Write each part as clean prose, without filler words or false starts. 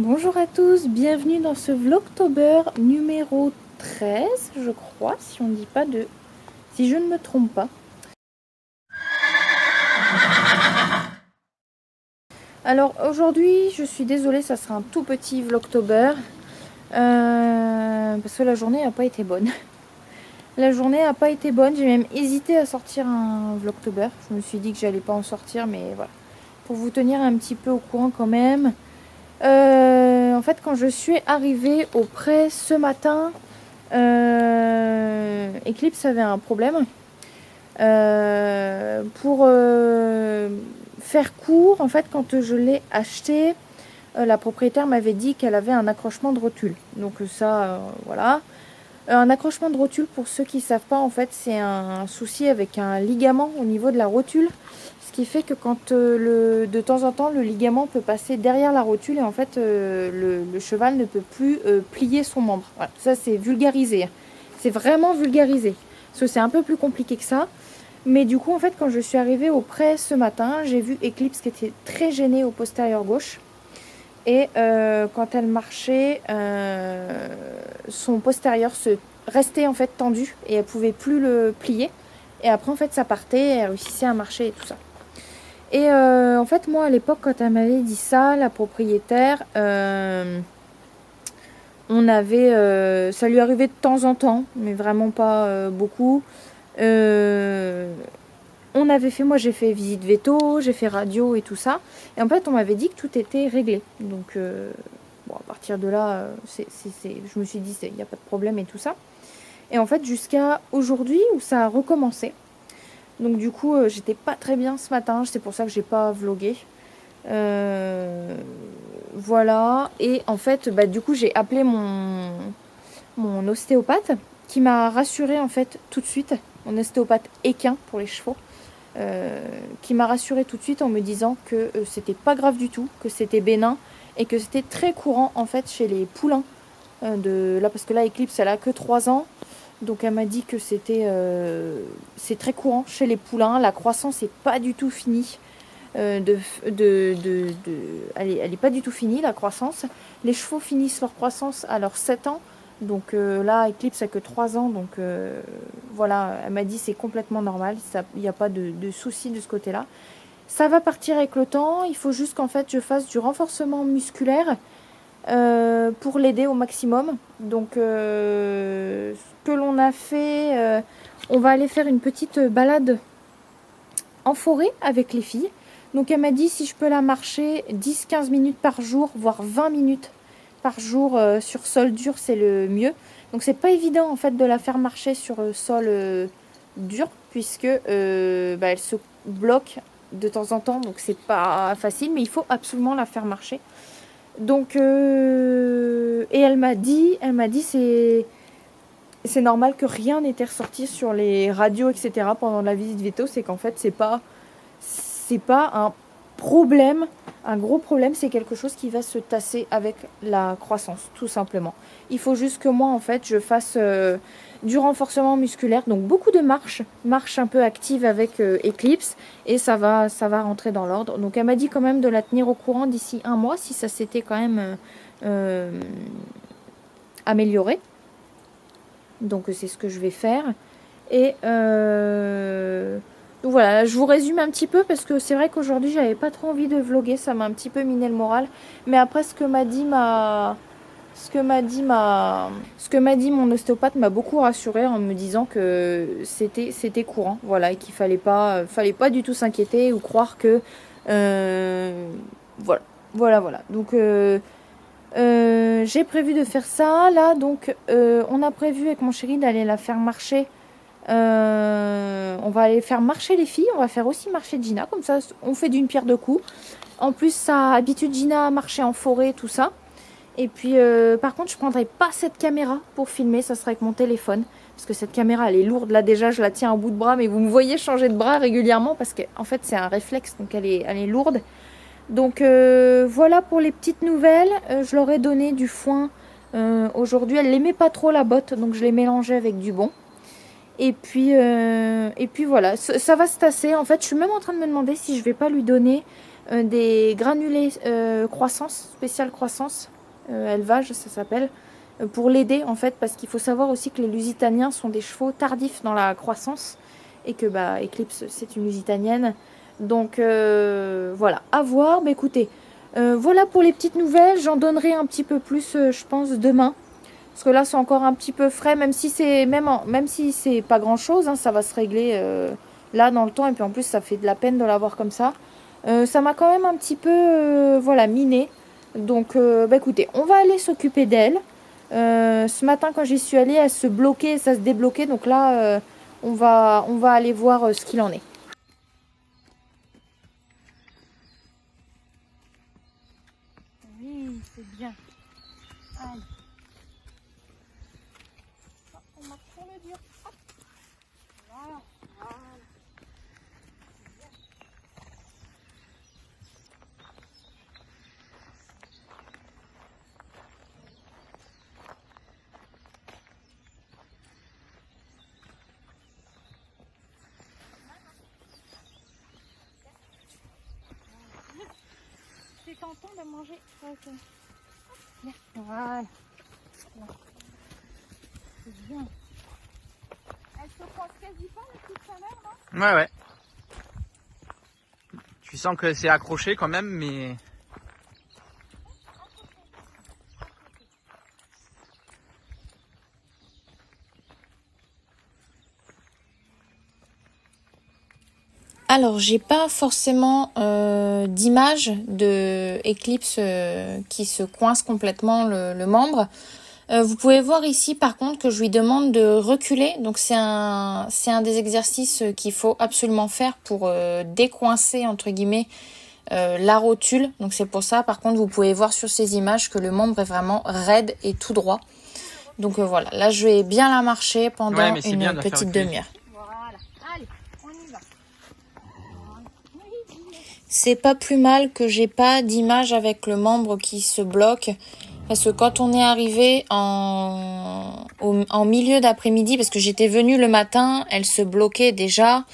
Bonjour à tous, bienvenue dans ce Vlogtober numéro 13, je crois, si on dit pas de... si je ne me trompe pas. Alors aujourd'hui, je suis désolée, ça sera un tout petit Vlogtober, parce que la journée n'a pas été bonne. La journée n'a pas été bonne, j'ai même hésité à sortir un Vlogtober. Je me suis dit que j'allais pas en sortir, mais voilà. Pour vous tenir un petit peu au courant quand même. En fait, quand je suis arrivée au pré ce matin, Eclipse avait un problème. Pour faire court, en fait, quand je l'ai acheté, la propriétaire m'avait dit qu'elle avait un accrochement de rotule. Donc ça, voilà. Un accrochement de rotule, pour ceux qui ne savent pas, en fait, c'est un souci avec un ligament au niveau de la rotule. Ce qui fait que quand de temps en temps, le ligament peut passer derrière la rotule et en fait, le cheval ne peut plus plier son membre. Voilà, ça, c'est vulgarisé. C'est vraiment vulgarisé. Parce que c'est un peu plus compliqué que ça. Mais du coup, en fait, quand je suis arrivée au pré ce matin, j'ai vu Eclipse qui était très gênée au postérieur gauche. Et quand elle marchait, son postérieur se restait en fait tendu et elle pouvait plus le plier. Et après en fait ça partait, elle réussissait à marcher et tout ça. Et en fait moi à l'époque quand elle m'avait dit ça, la propriétaire, ça lui arrivait de temps en temps, mais vraiment pas beaucoup. Moi j'ai fait visite veto, j'ai fait radio et tout ça. Et en fait on m'avait dit que tout était réglé. Donc bon, à partir de là, je me suis dit il n'y a pas de problème et tout ça. Et en fait jusqu'à aujourd'hui où ça a recommencé. Donc du coup j'étais pas très bien ce matin, c'est pour ça que j'ai pas vlogué. Voilà. Et en fait du coup j'ai appelé mon ostéopathe qui m'a rassurée en fait tout de suite. Mon ostéopathe équin pour les chevaux. Qui m'a rassurée tout de suite en me disant que c'était pas grave du tout, que c'était bénin et que c'était très courant en fait chez les poulains. Parce que là Eclipse elle a que 3 ans, donc elle m'a dit que c'est très courant chez les poulains, la croissance n'est pas du tout finie. Elle est pas du tout finie la croissance. Les chevaux finissent leur croissance à leurs 7 ans. Donc là, Eclipse a que 3 ans, donc voilà, elle m'a dit c'est complètement normal, il n'y a pas de souci de ce côté-là. Ça va partir avec le temps, il faut juste qu'en fait je fasse du renforcement musculaire pour l'aider au maximum. Donc ce que l'on a fait, on va aller faire une petite balade en forêt avec les filles. Donc elle m'a dit si je peux la marcher 10-15 minutes par jour, voire 20 minutes par jour sur sol dur, c'est le mieux. Donc c'est pas évident en fait de la faire marcher sur sol dur puisque elle se bloque de temps en temps, donc c'est pas facile, mais il faut absolument la faire marcher. Donc et elle m'a dit c'est normal que rien n'était ressorti sur les radios etc pendant la visite veto, c'est qu'en fait c'est pas un problème, un gros problème, c'est quelque chose qui va se tasser avec la croissance, tout simplement. Il faut juste que moi, en fait, je fasse du renforcement musculaire, donc beaucoup de marche un peu active avec Eclipse, et ça va rentrer dans l'ordre. Donc elle m'a dit quand même de la tenir au courant d'ici 1 mois, si ça s'était quand même amélioré. Donc c'est ce que je vais faire. Et donc voilà, je vous résume un petit peu parce que c'est vrai qu'aujourd'hui j'avais pas trop envie de vlogger, ça m'a un petit peu miné le moral. Mais après ce que m'a dit mon ostéopathe m'a beaucoup rassurée en me disant que c'était courant, voilà, et qu'il fallait pas du tout s'inquiéter ou croire que voilà. Donc j'ai prévu de faire ça là, donc on a prévu avec mon chéri d'aller la faire marcher. On va aller faire marcher les filles, on va faire aussi marcher Gina, comme ça on fait d'une pierre deux coups. En plus ça habitue Gina à marcher en forêt, tout ça. Et puis par contre je prendrai pas cette caméra pour filmer, ça sera avec mon téléphone. Parce que cette caméra elle est lourde, là déjà je la tiens au bout de bras, mais vous me voyez changer de bras régulièrement parce qu'en fait c'est un réflexe, donc elle est lourde. Donc voilà pour les petites nouvelles, je leur ai donné du foin aujourd'hui, elle n'aimait pas trop la botte, donc je l'ai mélangé avec du bon. Et puis voilà, ça va se tasser. En fait, je suis même en train de me demander si je vais pas lui donner des granulés croissance, spécial croissance, élevage ça s'appelle, pour l'aider en fait, parce qu'il faut savoir aussi que les lusitaniens sont des chevaux tardifs dans la croissance et que bah Eclipse c'est une lusitanienne. Donc voilà, à voir. Bah écoutez, voilà pour les petites nouvelles. J'en donnerai un petit peu plus, je pense, demain. Parce que là, c'est encore un petit peu frais, même si c'est même si c'est pas grand chose, hein, ça va se régler là dans le temps. Et puis en plus, ça fait de la peine de l'avoir comme ça. Ça m'a quand même un petit peu, voilà, miné. Donc, bah écoutez, on va aller s'occuper d'elle. Ce matin, quand j'y suis allée, elle se bloquait, ça se débloquait. Donc là, on va aller voir ce qu'il en est. Oui, c'est bien. Allez. On marche sur le dur. Hop. Voilà. Voilà. C'est tentant de manger. Okay. Voilà. C'est bien. Elle se croise quasi pas la petite chaleur, non? Ouais, ouais. Tu sens que c'est accroché quand même, mais... Alors, j'ai pas forcément d'image de Eclipse qui se coince complètement le membre. Vous pouvez voir ici par contre que je lui demande de reculer. Donc c'est un des exercices qu'il faut absolument faire pour décoincer entre guillemets la rotule. Donc c'est pour ça par contre vous pouvez voir sur ces images que le membre est vraiment raide et tout droit. Donc voilà, là je vais bien la marcher pendant une petite demi-heure. C'est pas plus mal que j'ai pas d'image avec le membre qui se bloque. Parce que quand on est arrivé en milieu d'après-midi, parce que j'étais venue le matin, elle se bloquait déjà,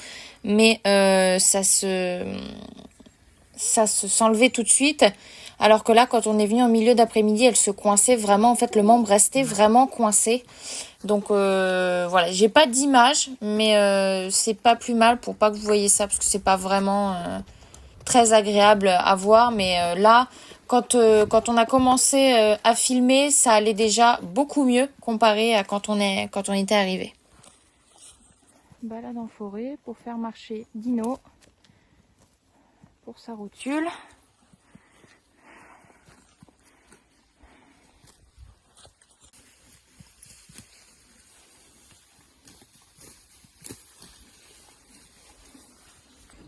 mais ça s'enlevait tout de suite. Alors que là, quand on est venu en milieu d'après-midi, elle se coinçait vraiment. En fait, le membre restait vraiment coincé. Donc voilà, j'ai pas d'image, mais c'est pas plus mal pour pas que vous voyez ça, parce que c'est pas vraiment très agréable à voir. Mais là, quand on a commencé à filmer, ça allait déjà beaucoup mieux comparé à quand on était arrivé. Balade en forêt pour faire marcher Dino pour sa rotule.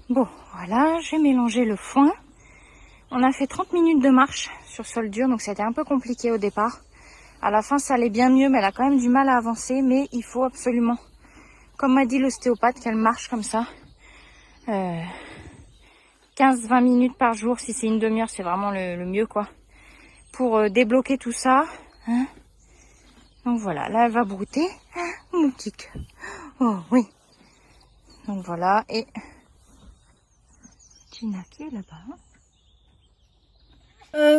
Bon, voilà, j'ai mélangé le foin. On a fait 30 minutes de marche sur sol dur, donc c'était un peu compliqué au départ. À la fin, ça allait bien mieux, mais elle a quand même du mal à avancer. Mais il faut absolument, comme m'a dit l'ostéopathe, qu'elle marche comme ça. 15-20 minutes par jour, si c'est une demi-heure, c'est vraiment le mieux, quoi. Pour débloquer tout ça. Hein. Donc voilà, là, elle va brouter. Hein, mon petit cœur. Oh, oui. Donc voilà, et... Gina qui est là-bas.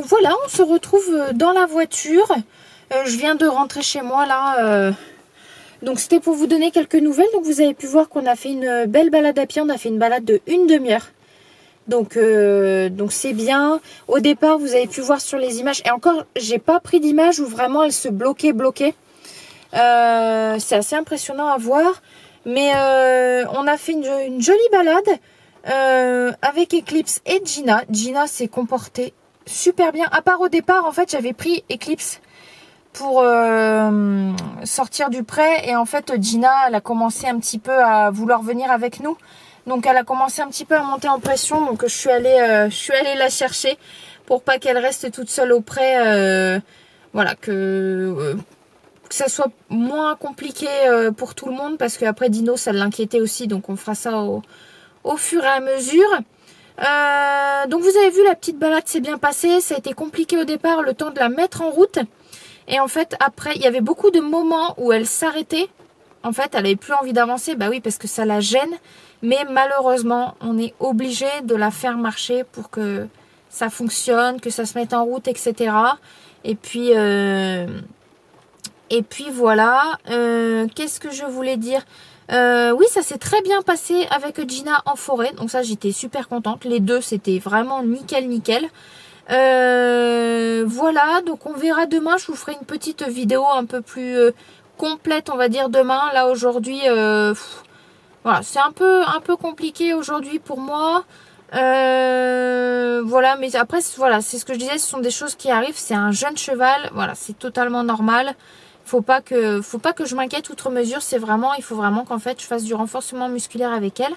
Voilà, on se retrouve dans la voiture. Je viens de rentrer chez moi là. Donc c'était pour vous donner quelques nouvelles. Donc vous avez pu voir qu'on a fait une belle balade à pied. On a fait une balade de une demi-heure. Donc c'est bien. Au départ, vous avez pu voir sur les images. Et encore, j'ai pas pris d'image où vraiment elle se bloquait. C'est assez impressionnant à voir. Mais on a fait une jolie balade. Avec Eclipse et Gina. Gina s'est comportée super bien. À part au départ, en fait, j'avais pris Eclipse pour sortir du pré. Et en fait, Gina, elle a commencé un petit peu à vouloir venir avec nous. Donc, elle a commencé un petit peu à monter en pression. Donc, je suis allée la chercher pour pas qu'elle reste toute seule au pré. Voilà, que ça soit moins compliqué pour tout le monde. Parce qu'après, Dino, ça l'inquiétait aussi. Donc, on fera ça au fur et à mesure. Donc vous avez vu, la petite balade s'est bien passée. Ça a été compliqué au départ, le temps de la mettre en route. Et en fait après, il y avait beaucoup de moments où elle s'arrêtait En fait, elle avait plus envie d'avancer. Bah oui, parce que ça la gêne. Mais malheureusement, on est obligé de la faire marcher pour que ça fonctionne, que ça se mette en route, etc. Et puis voilà. Qu'est-ce que je voulais dire? Oui, ça s'est très bien passé avec Gina en forêt. Donc ça, j'étais super contente. Les deux, c'était vraiment nickel, nickel. Voilà, donc on verra demain. Je vous ferai une petite vidéo un peu plus complète, on va dire, demain. Là, aujourd'hui, voilà, c'est un peu compliqué aujourd'hui pour moi. Voilà, mais après, voilà, c'est ce que je disais, ce sont des choses qui arrivent. C'est un jeune cheval, voilà, c'est totalement normal. Faut pas que je m'inquiète outre mesure. Il faut vraiment qu'en fait, je fasse du renforcement musculaire avec elle.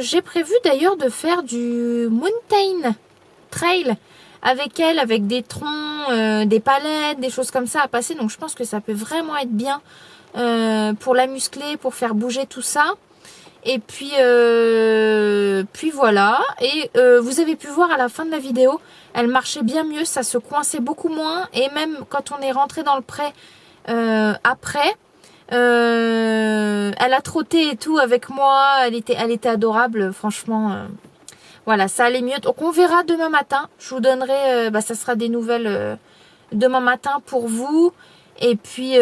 J'ai prévu d'ailleurs de faire du mountain trail avec elle, avec des troncs, des palettes, des choses comme ça à passer. Donc je pense que ça peut vraiment être bien pour la muscler, pour faire bouger tout ça. Et puis voilà. Et vous avez pu voir à la fin de la vidéo, elle marchait bien mieux, ça se coinçait beaucoup moins. Et même quand on est rentré dans le pré après, elle a trotté et tout avec moi. Elle était adorable, franchement. Voilà, ça allait mieux. Donc on verra demain matin. Je vous donnerai, ça sera des nouvelles demain matin pour vous. Et puis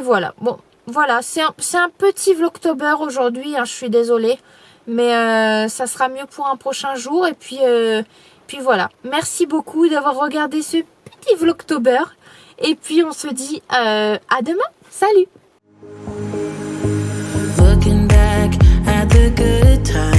voilà. Bon, voilà, c'est un petit vlogtober aujourd'hui, hein, je suis désolée. Mais ça sera mieux pour un prochain jour. Et puis voilà. Merci beaucoup d'avoir regardé ce petit vlogtober. Et puis on se dit à demain. Salut! Looking back at the good times.